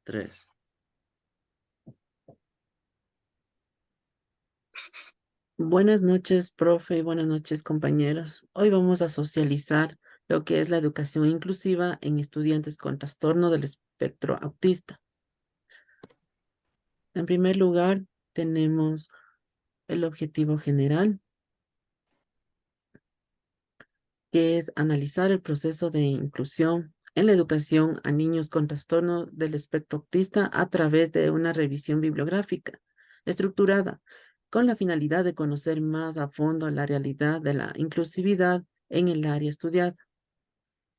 Tres. Buenas noches, profe, y buenas noches, compañeros. Hoy vamos a socializar lo que es la educación inclusiva en estudiantes con trastorno del espectro autista. En primer lugar, tenemos el objetivo general, que es analizar el proceso de inclusión en la educación a niños con trastorno del espectro autista a través de una revisión bibliográfica estructurada con la finalidad de conocer más a fondo la realidad de la inclusividad en el área estudiada.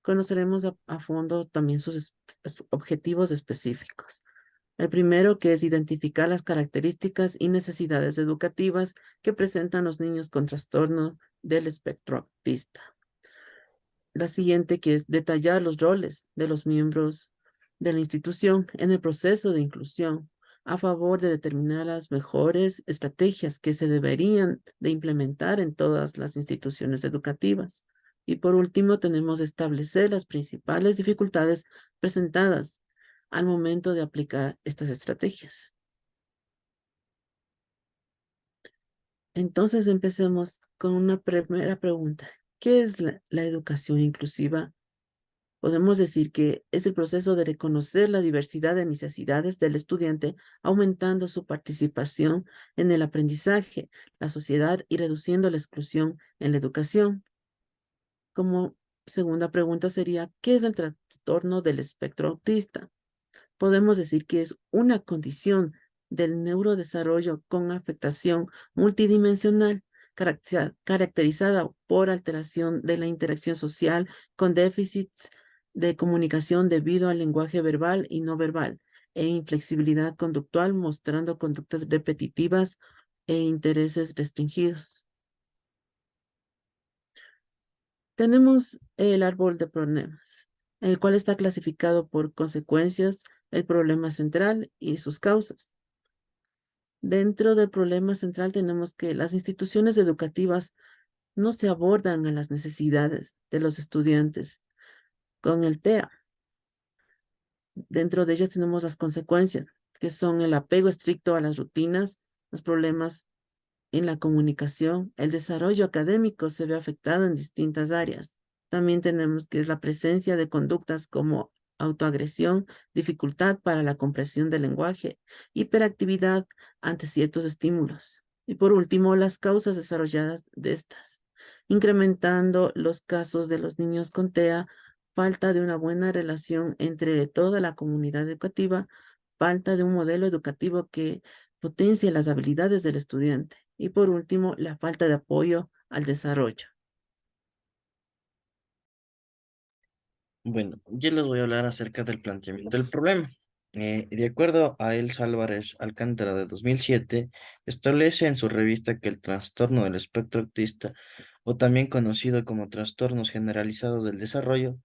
Conoceremos a fondo también sus objetivos específicos. El primero, que es identificar las características y necesidades educativas que presentan los niños con trastorno del espectro autista. La siguiente, que es detallar los roles de los miembros de la institución en el proceso de inclusión a favor de determinar las mejores estrategias que se deberían de implementar en todas las instituciones educativas. Y por último, tenemos establecer las principales dificultades presentadas al momento de aplicar estas estrategias. Entonces, empecemos con una primera pregunta. ¿Qué es la educación inclusiva? Podemos decir que es el proceso de reconocer la diversidad de necesidades del estudiante, aumentando su participación en el aprendizaje, la sociedad y reduciendo la exclusión en la educación. Como segunda pregunta sería, ¿qué es el trastorno del espectro autista? Podemos decir que es una condición del neurodesarrollo con afectación multidimensional caracterizada por alteración de la interacción social con déficits de comunicación debido al lenguaje verbal y no verbal e inflexibilidad conductual, mostrando conductas repetitivas e intereses restringidos. Tenemos el árbol de problemas, el cual está clasificado por consecuencias, el problema central y sus causas. Dentro del problema central tenemos que las instituciones educativas no se abordan a las necesidades de los estudiantes con el TEA. Dentro de ellas tenemos las consecuencias, que son el apego estricto a las rutinas, los problemas en la comunicación, el desarrollo académico se ve afectado en distintas áreas. También tenemos que es la presencia de conductas como autoagresión, dificultad para la comprensión del lenguaje, hiperactividad ante ciertos estímulos. Y por último, las causas desarrolladas de estas, incrementando los casos de los niños con TEA, falta de una buena relación entre toda la comunidad educativa, falta de un modelo educativo que potencie las habilidades del estudiante. Y por último, la falta de apoyo al desarrollo. Bueno, yo les voy a hablar acerca del planteamiento del problema. De acuerdo a Elsa Álvarez Alcántara de 2007, establece en su revista que el trastorno del espectro autista, o también conocido como trastornos generalizados del desarrollo,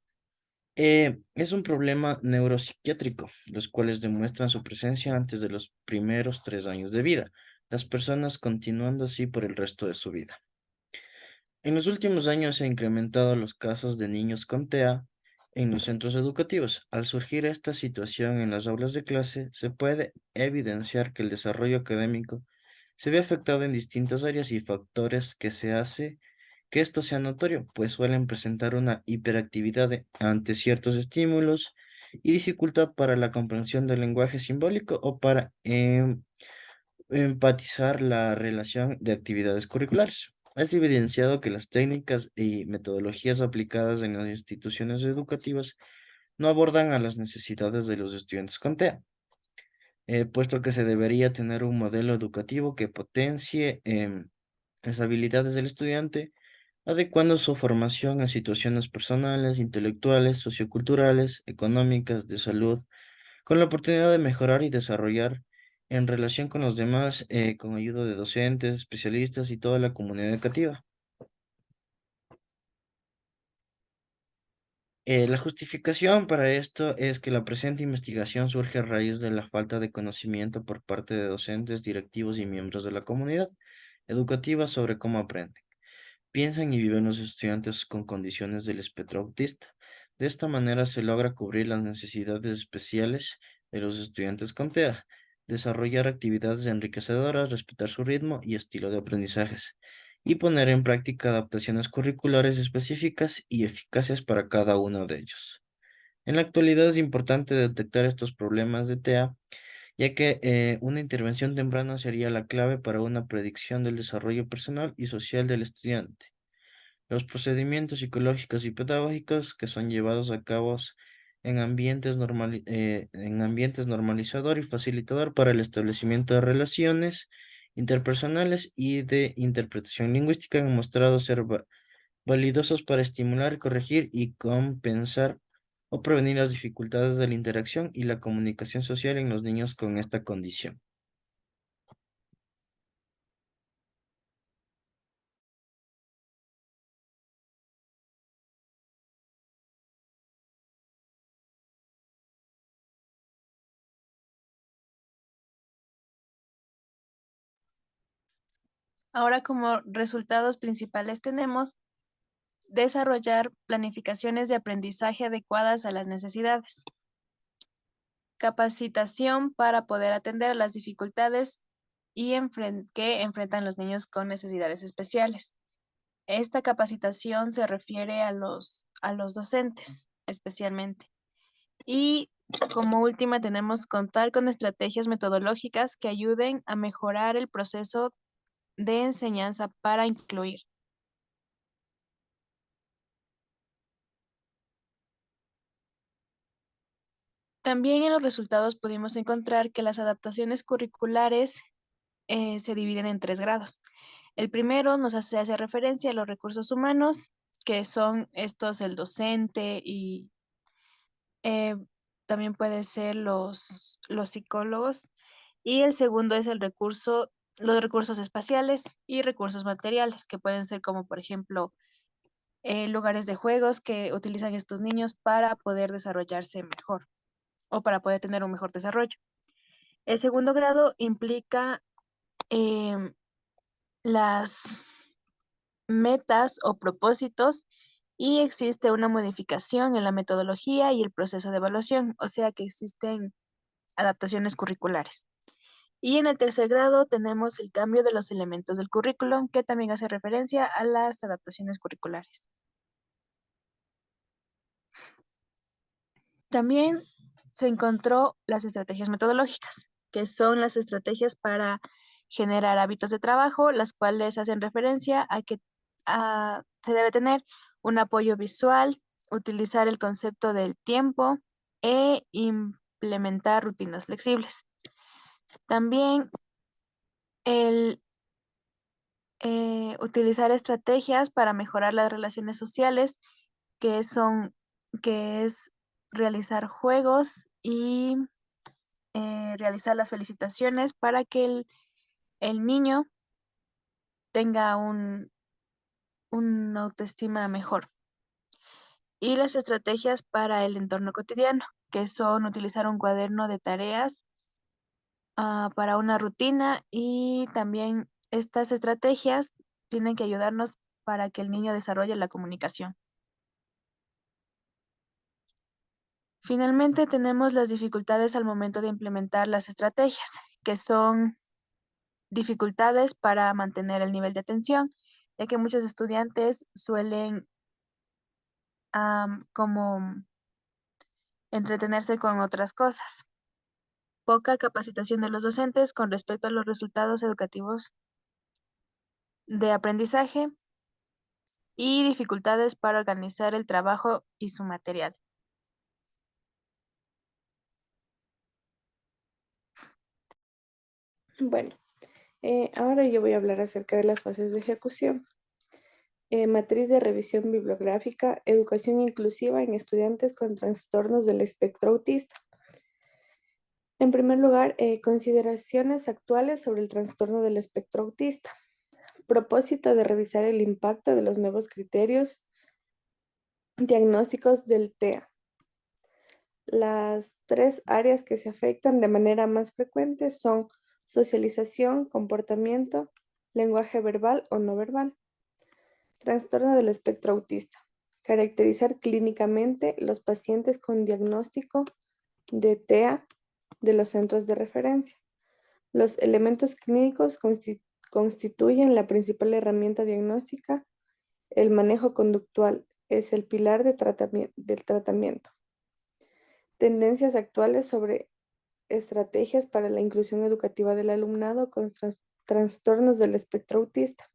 es un problema neuropsiquiátrico, los cuales demuestran su presencia antes de los primeros 3 años de vida, las personas continuando así por el resto de su vida. En los últimos años se han incrementado los casos de niños con TEA en los centros educativos. Al surgir esta situación en las aulas de clase, se puede evidenciar que el desarrollo académico se ve afectado en distintas áreas y factores que se hace que esto sea notorio, pues suelen presentar una hiperactividad ante ciertos estímulos y dificultad para la comprensión del lenguaje simbólico o para empatizar la relación de actividades curriculares. Es evidenciado que las técnicas y metodologías aplicadas en las instituciones educativas no abordan a las necesidades de los estudiantes con TEA, puesto que se debería tener un modelo educativo que potencie las habilidades del estudiante, adecuando su formación a situaciones personales, intelectuales, socioculturales, económicas, de salud, con la oportunidad de mejorar y desarrollar en relación con los demás, con ayuda de docentes, especialistas y toda la comunidad educativa. La justificación para esto es que la presente investigación surge a raíz de la falta de conocimiento por parte de docentes, directivos y miembros de la comunidad educativa sobre cómo aprenden, piensan y viven los estudiantes con condiciones del espectro autista. De esta manera se logra cubrir las necesidades especiales de los estudiantes con TEA, desarrollar actividades enriquecedoras, respetar su ritmo y estilo de aprendizajes, y poner en práctica adaptaciones curriculares específicas y eficaces para cada uno de ellos. En la actualidad es importante detectar estos problemas de TEA, ya que una intervención temprana sería la clave para una predicción del desarrollo personal y social del estudiante. Los procedimientos psicológicos y pedagógicos que son llevados a cabo en ambientes normalizador y facilitador para el establecimiento de relaciones interpersonales y de interpretación lingüística han mostrado ser validosos para estimular, corregir y compensar o prevenir las dificultades de la interacción y la comunicación social en los niños con esta condición. Ahora, como resultados principales tenemos desarrollar planificaciones de aprendizaje adecuadas a las necesidades, capacitación para poder atender a las dificultades que enfrentan los niños con necesidades especiales. Esta capacitación se refiere a los docentes especialmente. Y como última tenemos contar con estrategias metodológicas que ayuden a mejorar el proceso de enseñanza para incluir. También en los resultados pudimos encontrar que las adaptaciones curriculares se dividen en 3 grados. El primero hace referencia a los recursos humanos, que son estos el docente y eh, también puede ser los psicólogos. Y el segundo es los recursos espaciales y recursos materiales, que pueden ser como por ejemplo lugares de juegos que utilizan estos niños para poder desarrollarse mejor o para poder tener un mejor desarrollo. El segundo grado implica em, las metas o propósitos y existe una modificación en la metodología y el proceso de evaluación, o sea que existen adaptaciones curriculares. Y en el tercer grado tenemos el cambio de los elementos del currículum, que también hace referencia a las adaptaciones curriculares. También se encontró las estrategias metodológicas, que son las estrategias para generar hábitos de trabajo, las cuales hacen referencia a que se debe tener un apoyo visual, utilizar el concepto del tiempo e implementar rutinas flexibles. También el utilizar estrategias para mejorar las relaciones sociales, que son, que es realizar juegos y realizar las felicitaciones para que el niño tenga una autoestima mejor. Y las estrategias para el entorno cotidiano, que son utilizar un cuaderno de tareas para una rutina, y también estas estrategias tienen que ayudarnos para que el niño desarrolle la comunicación. Finalmente, tenemos las dificultades al momento de implementar las estrategias, que son dificultades para mantener el nivel de atención, ya que muchos estudiantes suelen como entretenerse con otras cosas. Poca capacitación de los docentes con respecto a los resultados educativos de aprendizaje y dificultades para organizar el trabajo y su material. Bueno, ahora yo voy a hablar acerca de las fases de ejecución. Matriz de revisión bibliográfica, educación inclusiva en estudiantes con trastornos del espectro autista. En primer lugar, consideraciones actuales sobre el trastorno del espectro autista. Propósito de revisar el impacto de los nuevos criterios diagnósticos del TEA. Las 3 áreas que se afectan de manera más frecuente son socialización, comportamiento, lenguaje verbal o no verbal. Trastorno del espectro autista. Caracterizar clínicamente los pacientes con diagnóstico de TEA de los centros de referencia. Los elementos clínicos constituyen la principal herramienta diagnóstica. El manejo conductual es el pilar del tratamiento. Tendencias actuales sobre estrategias para la inclusión educativa del alumnado con trastornos del espectro autista.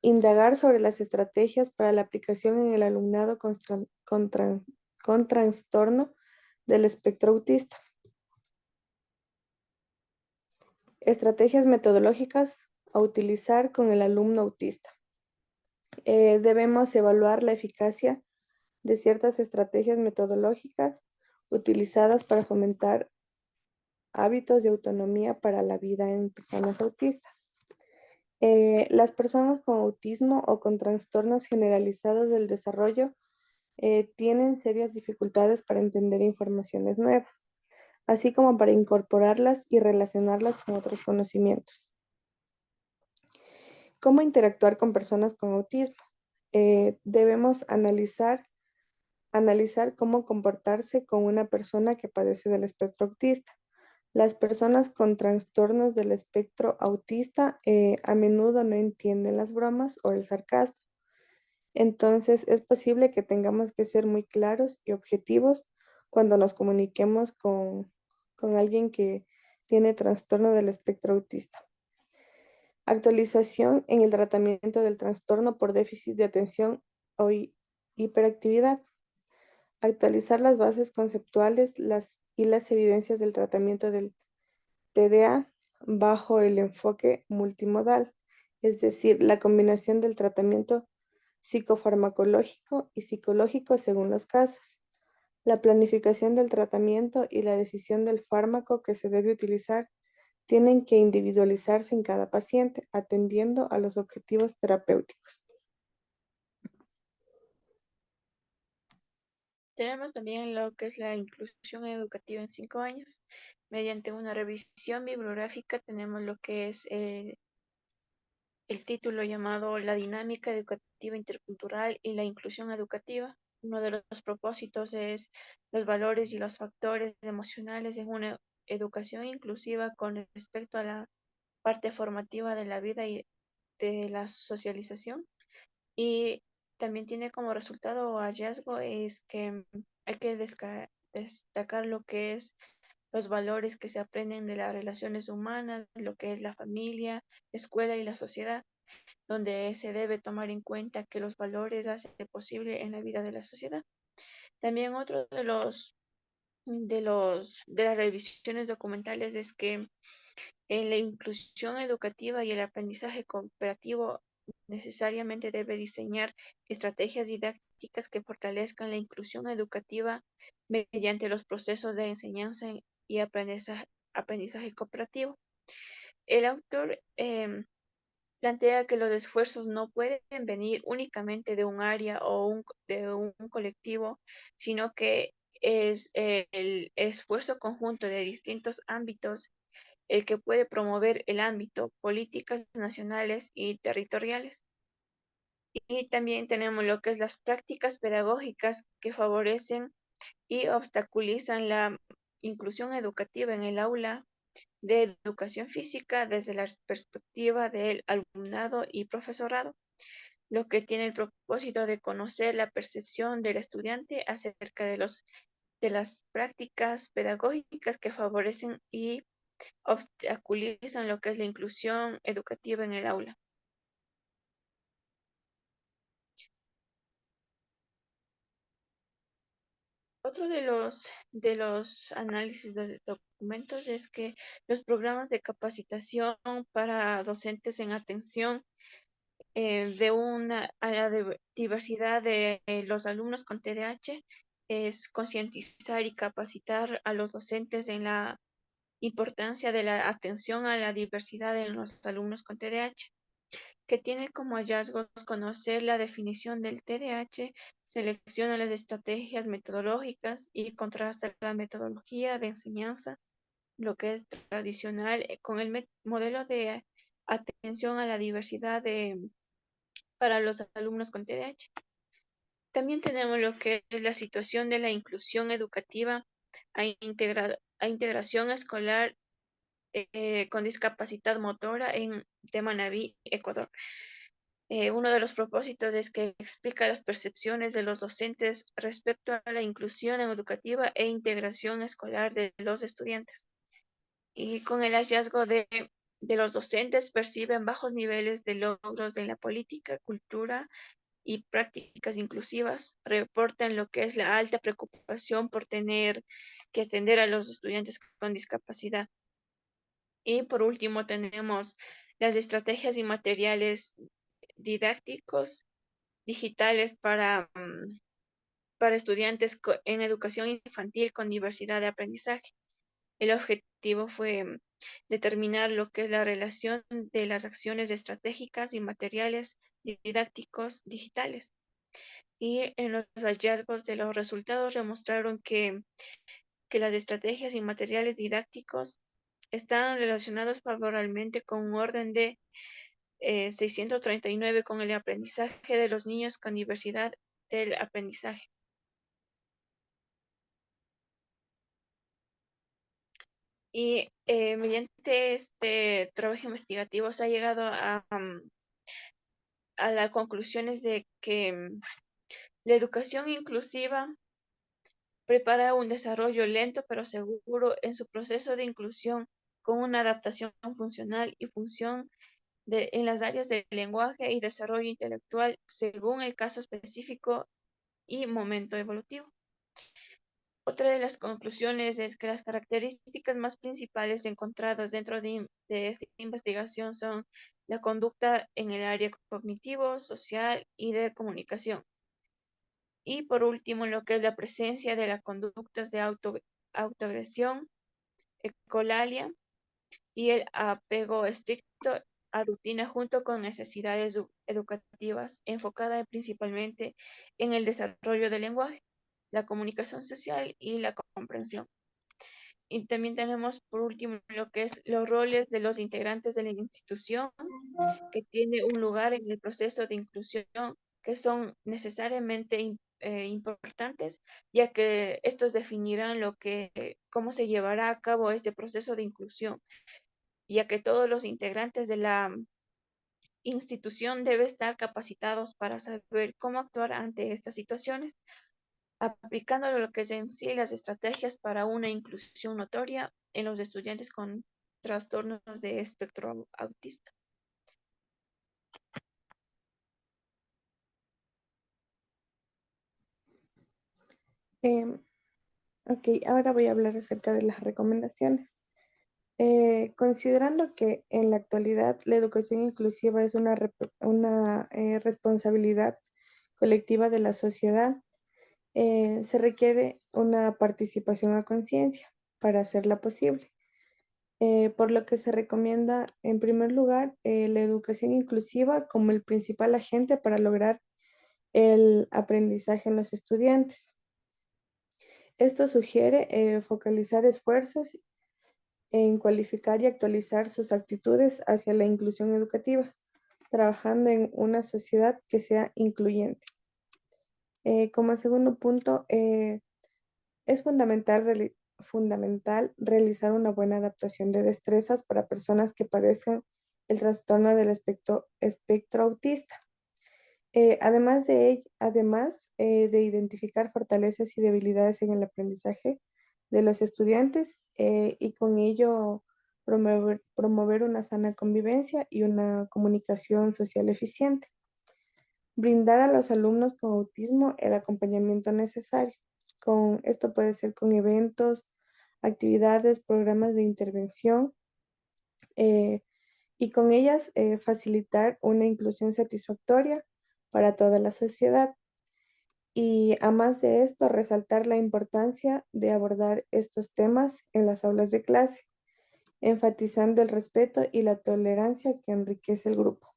Indagar sobre las estrategias para la aplicación en el alumnado con trastorno del espectro autista. Estrategias metodológicas a utilizar con el alumno autista. Debemos evaluar la eficacia de ciertas estrategias metodológicas utilizadas para fomentar hábitos de autonomía para la vida en personas autistas. Las personas con autismo o con trastornos generalizados del desarrollo tienen serias dificultades para entender informaciones nuevas, así como para incorporarlas y relacionarlas con otros conocimientos. ¿Cómo interactuar con personas con autismo? Debemos analizar cómo comportarse con una persona que padece del espectro autista. Las personas con trastornos del espectro autista a menudo no entienden las bromas o el sarcasmo. Entonces es posible que tengamos que ser muy claros y objetivos cuando nos comuniquemos con alguien que tiene trastorno del espectro autista. Actualización en el tratamiento del trastorno por déficit de atención o hiperactividad. Actualizar las bases conceptuales y las evidencias del tratamiento del TDA bajo el enfoque multimodal, es decir, la combinación del tratamiento psicofarmacológico y psicológico según los casos. La planificación del tratamiento y la decisión del fármaco que se debe utilizar tienen que individualizarse en cada paciente, atendiendo a los objetivos terapéuticos. Tenemos también lo que es la inclusión educativa en 5 años. Mediante una revisión bibliográfica tenemos lo que es el título llamado La dinámica educativa intercultural y la inclusión educativa. Uno de los propósitos es los valores y los factores emocionales en una educación inclusiva con respecto a la parte formativa de la vida y de la socialización. Y también tiene como resultado o hallazgo es que hay que destacar lo que es los valores que se aprenden de las relaciones humanas, lo que es la familia, escuela y la sociedad, donde se debe tomar en cuenta que los valores hacen posible en la vida de la sociedad. También otro de las revisiones documentales es que en la inclusión educativa y el aprendizaje cooperativo necesariamente debe diseñar estrategias didácticas que fortalezcan la inclusión educativa mediante los procesos de enseñanza y aprendizaje cooperativo. El autor plantea que los esfuerzos no pueden venir únicamente de un área o de un colectivo, sino que es el esfuerzo conjunto de distintos ámbitos el que puede promover el ámbito, políticas nacionales y territoriales. Y también tenemos lo que es las prácticas pedagógicas que favorecen y obstaculizan la inclusión educativa en el aula de educación física desde la perspectiva del alumnado y profesorado, lo que tiene el propósito de conocer la percepción del estudiante acerca de las prácticas pedagógicas que favorecen y obstaculizan lo que es la inclusión educativa en el aula. Otro de los análisis de documentos es que los programas de capacitación para docentes en atención a la diversidad de los alumnos con TDAH es concientizar y capacitar a los docentes en la importancia de la atención a la diversidad en los alumnos con TDAH, que tiene como hallazgos conocer la definición del TDAH, selecciona las estrategias metodológicas y contrasta la metodología de enseñanza, lo que es tradicional, con el modelo de atención a la diversidad para los alumnos con TDAH. También tenemos lo que es la situación de la inclusión educativa a integración escolar con discapacidad motora en Manabí, Ecuador. Uno de los propósitos es que explica las percepciones de los docentes respecto a la inclusión educativa e integración escolar de los estudiantes. Y con el hallazgo de los docentes perciben bajos niveles de logros en la política, cultura y prácticas inclusivas, reportan lo que es la alta preocupación por tener que atender a los estudiantes con discapacidad. Y por último tenemos las estrategias y materiales didácticos digitales para estudiantes en educación infantil con diversidad de aprendizaje. El objetivo fue determinar lo que es la relación de las acciones estratégicas y materiales didácticos digitales. Y en los hallazgos de los resultados demostraron que las estrategias y materiales didácticos están relacionados favorablemente con un orden de 639 con el aprendizaje de los niños con diversidad del aprendizaje. Y mediante este trabajo investigativo se ha llegado a las conclusiones de que la educación inclusiva prepara un desarrollo lento pero seguro en su proceso de inclusión con una adaptación funcional y función en las áreas de lenguaje y desarrollo intelectual según el caso específico y momento evolutivo. Otra de las conclusiones es que las características más principales encontradas dentro de esta investigación son la conducta en el área cognitivo, social y de comunicación. Y por último, lo que es la presencia de las conductas de autoagresión, ecolalia y el apego estricto a rutina junto con necesidades educativas enfocadas principalmente en el desarrollo del lenguaje, la comunicación social y la comprensión. Y también tenemos por último lo que es los roles de los integrantes de la institución que tiene un lugar en el proceso de inclusión que son necesariamente importantes, ya que estos definirán cómo se llevará a cabo este proceso de inclusión, ya que todos los integrantes de la institución deben estar capacitados para saber cómo actuar ante estas situaciones, aplicando lo que es en sí las estrategias para una inclusión notoria en los estudiantes con trastornos de espectro autista. Ok, ahora voy a hablar acerca de las recomendaciones. Considerando que en la actualidad la educación inclusiva es una responsabilidad colectiva de la sociedad, se requiere una participación a conciencia para hacerla posible. Por lo que se recomienda, en primer lugar, la educación inclusiva como el principal agente para lograr el aprendizaje en los estudiantes. Esto sugiere focalizar esfuerzos en cualificar y actualizar sus actitudes hacia la inclusión educativa, trabajando en una sociedad que sea incluyente. Como segundo punto, es fundamental realizar una buena adaptación de destrezas para personas que padezcan el trastorno del espectro autista. Además de identificar fortalezas y debilidades en el aprendizaje de los estudiantes y con ello promover una sana convivencia y una comunicación social eficiente. Brindar a los alumnos con autismo el acompañamiento necesario. Esto puede ser con eventos, actividades, programas de intervención eh, y con ellas facilitar una inclusión satisfactoria para toda la sociedad. Y a más de esto, resaltar la importancia de abordar estos temas en las aulas de clase, enfatizando el respeto y la tolerancia que enriquece el grupo.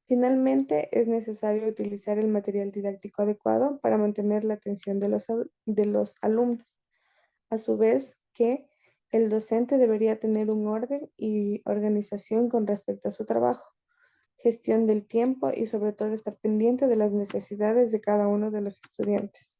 Finalmente, es necesario utilizar el material didáctico adecuado para mantener la atención de los alumnos. A su vez, que el docente debería tener un orden y organización con respecto a su trabajo, gestión del tiempo y sobre todo estar pendiente de las necesidades de cada uno de los estudiantes.